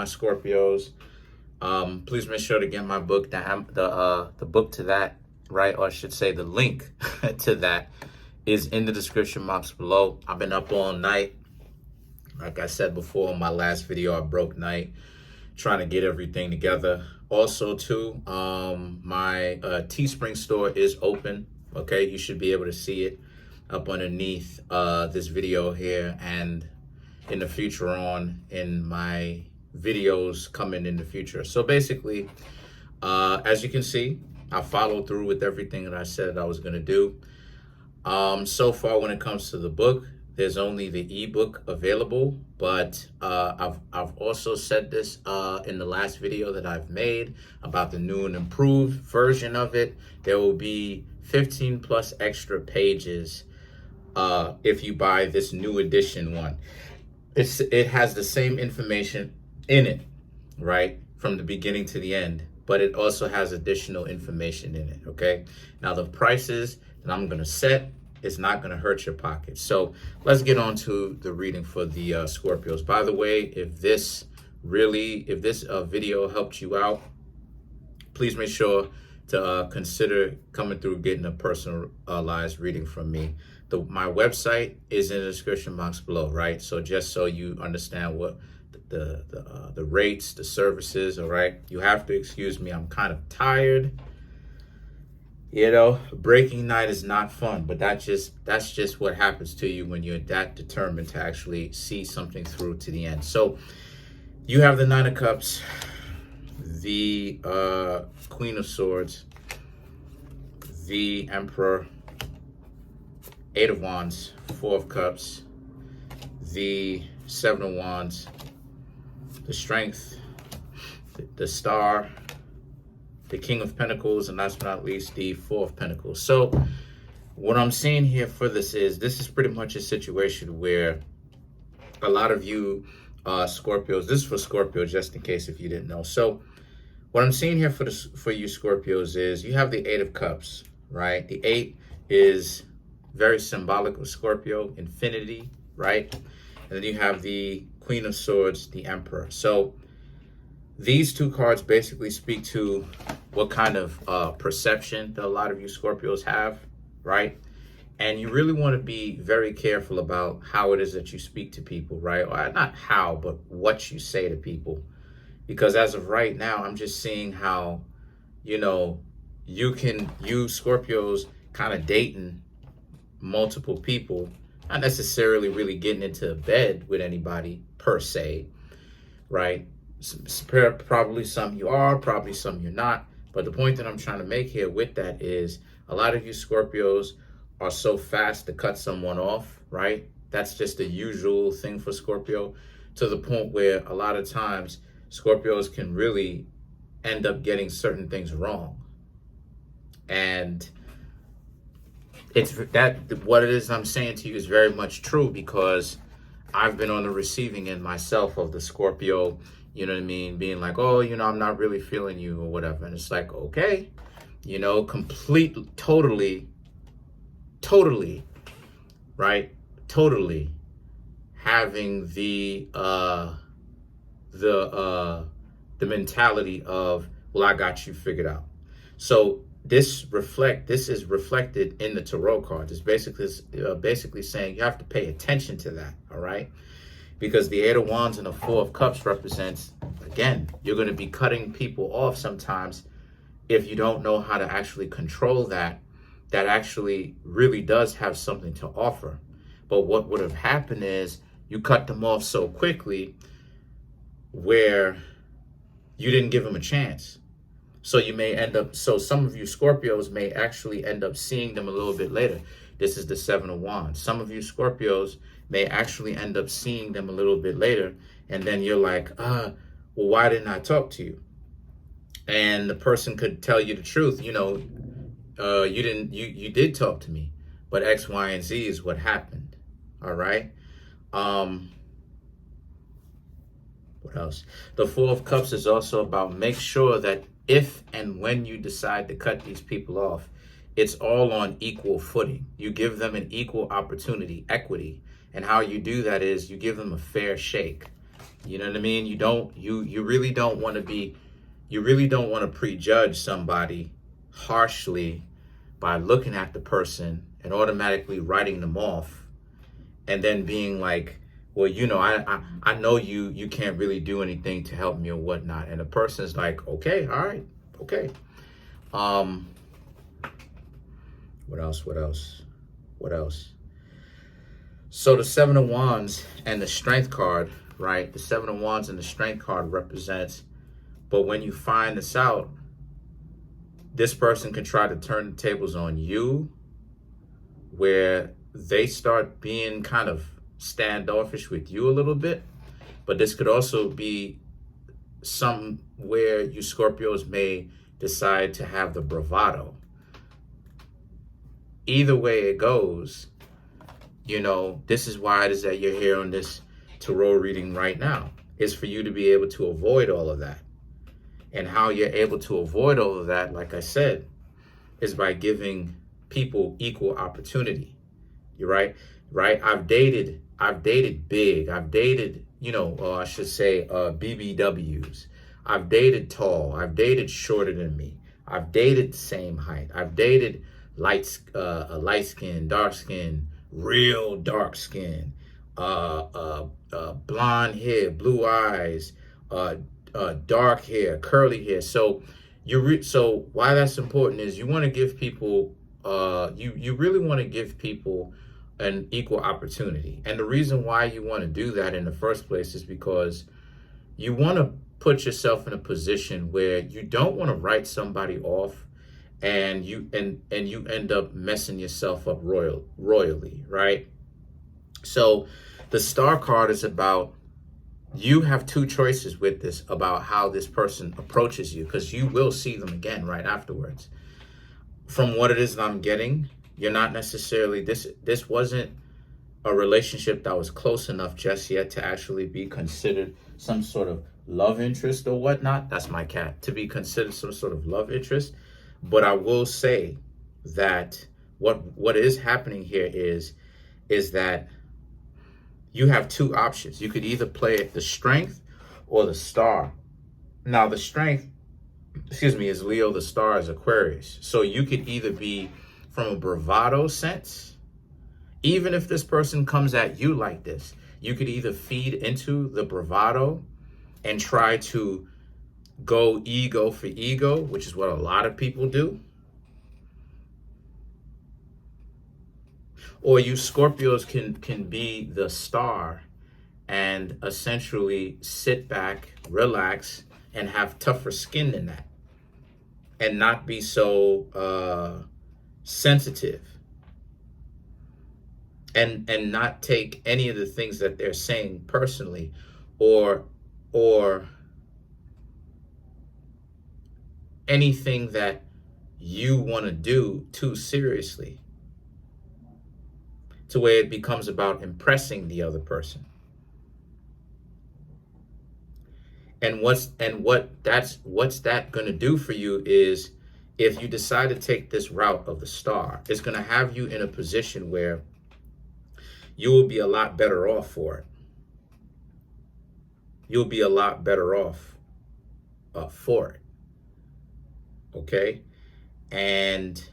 my Scorpios. Please make sure to get my book, the book to that, right? Or I should say the link to that is in the description box below. I've been up all night. Like I said before in my last video, I broke night trying to get everything together. Also too, my Teespring store is open. Okay, you should be able to see it up underneath this video here, and in the future on in my videos coming in the future. So basically, as you can see, I followed through with everything that I said I was going to do. So far, when it comes to the book, there's only the ebook available, but I've also said this in the last video that I've made about the new and improved version of it. There will be 15 plus extra pages if you buy this new edition one. It has the same information in it, right, from the beginning to the end, but it also has additional information in it. Okay, now the prices that I'm gonna set is not gonna hurt your pocket. So let's get on to the reading for the Scorpios. By the way, if this video helped you out, please make sure to consider coming through getting a personalized reading from me. My website is in the description box below, right? So just so you understand what the rates, the services, all right? You have to excuse me, I'm kind of tired. You know, breaking night is not fun, but that's just what happens to you when you're that determined to actually see something through to the end. So you have the Nine of Cups, the Queen of Swords, the Emperor, Eight of Wands, Four of Cups, the Seven of Wands, the Strength, the Star, the King of Pentacles, and last but not least, the Four of Pentacles. So what I'm seeing here for this is pretty much a situation where a lot of you Scorpios, this is for Scorpios just in case if you didn't know. So what I'm seeing here for you Scorpios is you have the Eight of Cups, right? The eight is very symbolic of Scorpio, infinity, right? And then you have the Queen of Swords, the Emperor. So these two cards basically speak to what kind of perception that a lot of you Scorpios have, right? And you really want to be very careful about how it is that you speak to people, right? Or not how, but what you say to people. Because as of right now, I'm just seeing how, you know, you Scorpios kind of dating multiple people, not necessarily really getting into bed with anybody per se, right? Probably some you are, probably some you're not. But the point that I'm trying to make here with that is a lot of you Scorpios are so fast to cut someone off, right? That's just the usual thing for Scorpio, to the point where a lot of times Scorpios can really end up getting certain things wrong. And it's what it is I'm saying to you is very much true, because I've been on the receiving end myself of the Scorpio, you know what I mean, being like, oh, you know, I'm not really feeling you or whatever. And it's like, okay, you know, totally, right? Totally having the mentality of, well, I got you figured out. So this is reflected in the tarot cards. It's basically saying you have to pay attention to that, all right? Because the Eight of Wands and the Four of Cups represents, again, you're going to be cutting people off sometimes if you don't know how to actually control that actually really does have something to offer. But what would have happened is you cut them off so quickly where you didn't give them a chance. So you may end up, so some of you Scorpios may actually end up seeing them a little bit later. This is the Seven of Wands. Some of you Scorpios may actually end up seeing them a little bit later. And then you're like, well, why didn't I talk to you? And the person could tell you the truth. You know, you did talk to me, but X, Y, and Z is what happened. All right. What else? The Four of Cups is also about make sure that if and when you decide to cut these people off, it's all on equal footing. You give them an equal opportunity, equity. And how you do that is you give them a fair shake. You know what I mean? You really don't want to prejudge somebody harshly by looking at the person and automatically writing them off, and then being like, well, I know you can't really do anything to help me or whatnot. And the person's like, okay, all right, okay. What else? So the Seven of Wands and the Strength card, right? The Seven of Wands and the Strength card represents, but when you find this out, this person can try to turn the tables on you, where they start being kind of standoffish with you a little bit. But this could also be some where you Scorpios may decide to have the bravado. Either way it goes, this is why it is that you're here on this tarot reading right now, is for you to be able to avoid all of that. And how you're able to avoid all of that, like I said, is by giving people equal opportunity. You're right? I've dated big. I've dated, I should say BBWs. I've dated tall. I've dated shorter than me. I've dated the same height. I've dated light skin, dark skin, real dark skin, blonde hair, blue eyes, dark hair, curly hair. So so why that's important is you want to give people, you really want to give people an equal opportunity. And the reason why you want to do that in the first place is because you want to put yourself in a position where you don't want to write somebody off and you end up messing yourself up royally, right? So the Star card is about, you have two choices with this about how this person approaches you, because you will see them again right afterwards. From what it is that I'm getting, you're not necessarily, this wasn't a relationship that was close enough just yet to actually be considered some sort of love interest or whatnot. That's my cat. To be considered some sort of love interest. But I will say that what is happening here is that you have two options. You could either play the Strength or the Star. Now the Strength, is Leo, the Star is Aquarius. So you could either be from a bravado sense, even if this person comes at you like this, you could either feed into the bravado and try to go ego for ego, which is what a lot of people do. Or you Scorpios can be the Star and essentially sit back, relax, and have tougher skin than that. And not be so sensitive. And not take any of the things that they're saying personally, or anything that you want to do too seriously, to where it becomes about impressing the other person. And what's that going to do for you is, if you decide to take this route of the Star, it's going to have you in a position where you will be a lot better off for it. You'll be a lot better off for it. Okay? And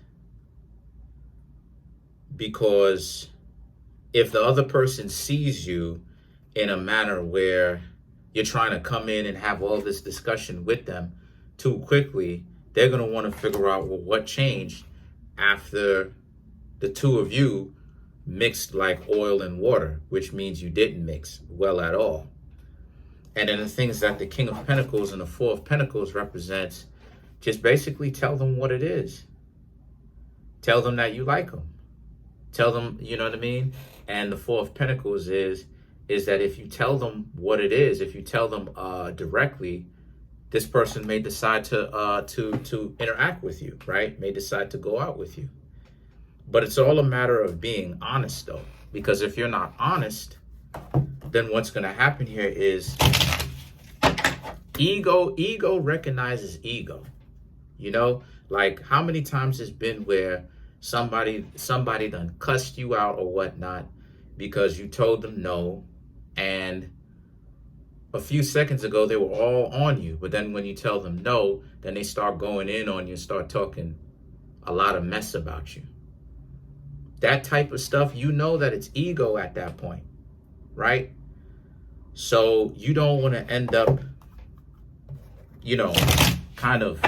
because if the other person sees you in a manner where you're trying to come in and have all this discussion with them too quickly, they're going to want to figure out, well, what changed after the two of you mixed like oil and water, which means you didn't mix well at all. And then the things that the King of Pentacles and the Four of Pentacles represents, just basically tell them what it is. Tell them that you like them. Tell them, you know what I mean? And the Four of Pentacles is that if you tell them what it is, if you tell them directly, this person may decide to interact with you, right? May decide to go out with you. But it's all a matter of being honest, though. Because if you're not honest, then what's going to happen here is ego recognizes ego. You know, like how many times it's been where somebody done cussed you out or whatnot because you told them no, and a few seconds ago, they were all on you. But then when you tell them no, then they start going in on you and start talking a lot of mess about you. That type of stuff, you know that it's ego at that point, right? So you don't want to end up, kind of,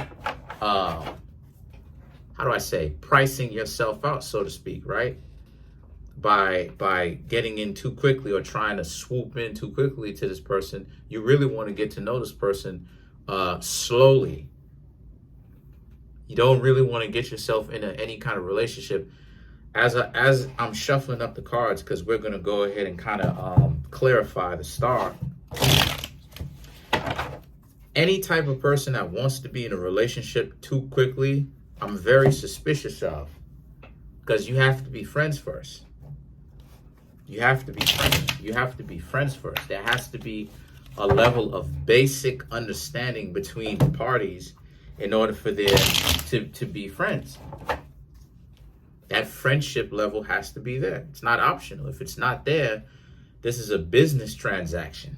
how do I say, pricing yourself out, so to speak, right? By getting in too quickly or trying to swoop in too quickly to this person. You really want to get to know this person slowly. You don't really want to get yourself into any kind of relationship. As I'm shuffling up the cards, because we're going to go ahead and kind of clarify the star. Any type of person that wants to be in a relationship too quickly, I'm very suspicious of, because you have to be friends first. You have to be friends. You have to be friends first. There has to be a level of basic understanding between the parties in order for there to be friends. That friendship level has to be there. It's not optional. If it's not there, this is a business transaction.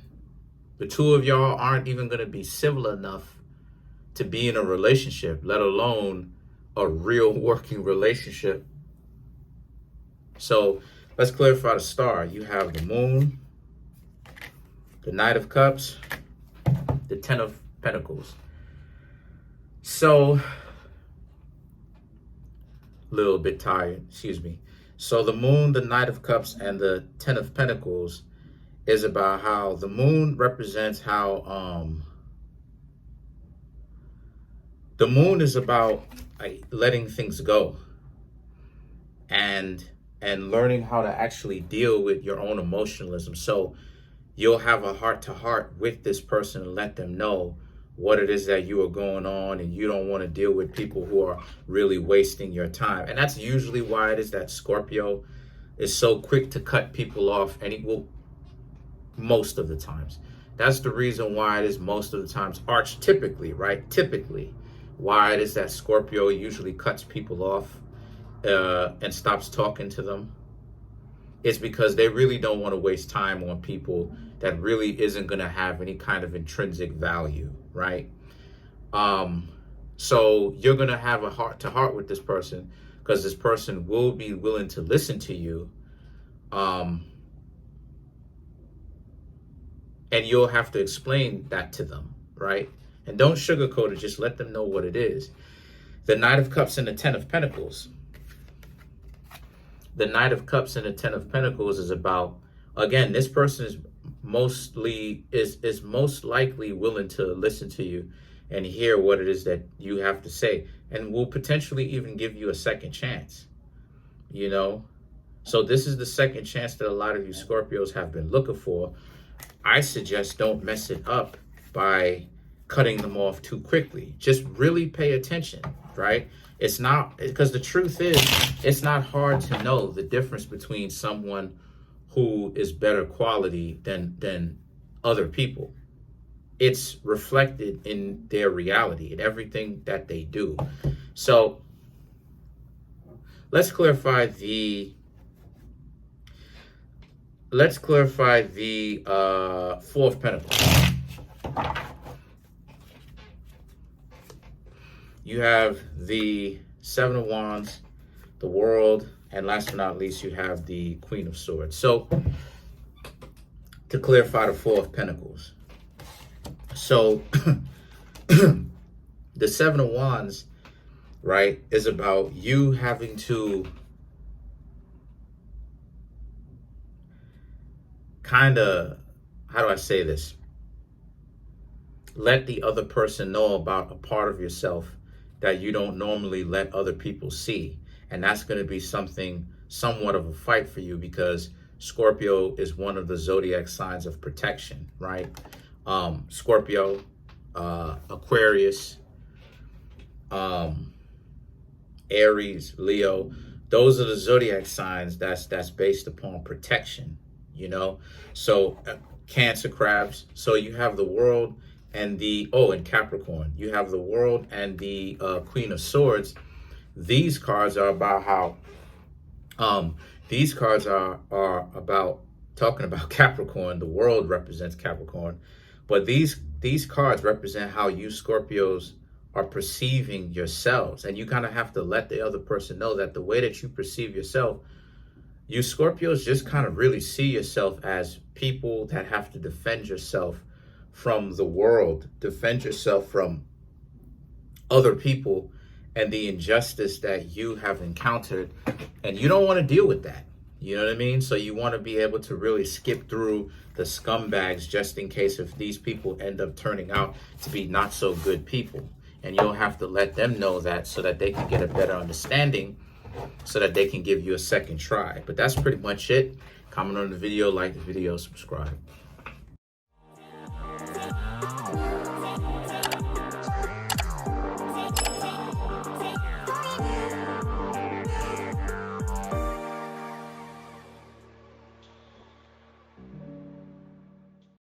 The two of y'all aren't even going to be civil enough to be in a relationship, let alone a real working relationship. So let's clarify the star. You have the Moon, the Knight of Cups, the Ten of Pentacles. So, a little bit tired, excuse me. So the Moon, the Knight of Cups, and the Ten of Pentacles is about how the Moon represents how the Moon is about letting things go and learning how to actually deal with your own emotionalism. So you'll have a heart-to-heart with this person and let them know what it is that you are going on, and you don't want to deal with people who are really wasting your time. And that's usually why it is that Scorpio is so quick to cut people off, and he will most of the times. That's the reason why it is most of the times, archetypically, right? Typically, why it is that Scorpio usually cuts people off and stops talking to them. It's because they really don't want to waste time on people that really isn't going to have any kind of intrinsic value, right? So you're going to have a heart-to-heart with this person, because this person will be willing to listen to you. And you'll have to explain that to them, right? And don't sugarcoat it, just let them know what it is. The Knight of Cups and the Ten of Pentacles. The Knight of Cups and the Ten of Pentacles is about, again, this person is most likely willing to listen to you and hear what it is that you have to say, and will potentially even give you a second chance, So this is the second chance that a lot of you Scorpios have been looking for. I suggest don't mess it up by cutting them off too quickly. Just really pay attention, right? It's not, because the truth is, it's not hard to know the difference between someone who is better quality than other people. It's reflected in their reality, in everything that they do. So let's clarify the Four of Pentacles. You have the Seven of Wands, the World, and last but not least, you have the Queen of Swords. So to clarify the Four of Pentacles. So the Seven of Wands, right, is about you having to kind of, how do I say this? Let the other person know about a part of yourself that you don't normally let other people see. And that's going to be somewhat of a fight for you, because Scorpio is one of the zodiac signs of protection, right? Scorpio, Aquarius, Aries, Leo, those are the zodiac signs that's based upon protection, So Cancer, Crabs. So you have the World and and Capricorn. You have the World and the Queen of Swords. These cards are about how, these cards are about talking about Capricorn. The World represents Capricorn. But these cards represent how you Scorpios are perceiving yourselves. And you kind of have to let the other person know that the way that you perceive yourself, you Scorpios just kind of really see yourself as people that have to defend yourself from the world, defend yourself from other people and the injustice that you have encountered. And you don't want to deal with that. You know what I mean? So you want to be able to really skip through the scumbags just in case if these people end up turning out to be not so good people. And you'll have to let them know that so that they can get a better understanding, so that they can give you a second try. But that's pretty much it. Comment on the video, like the video, subscribe.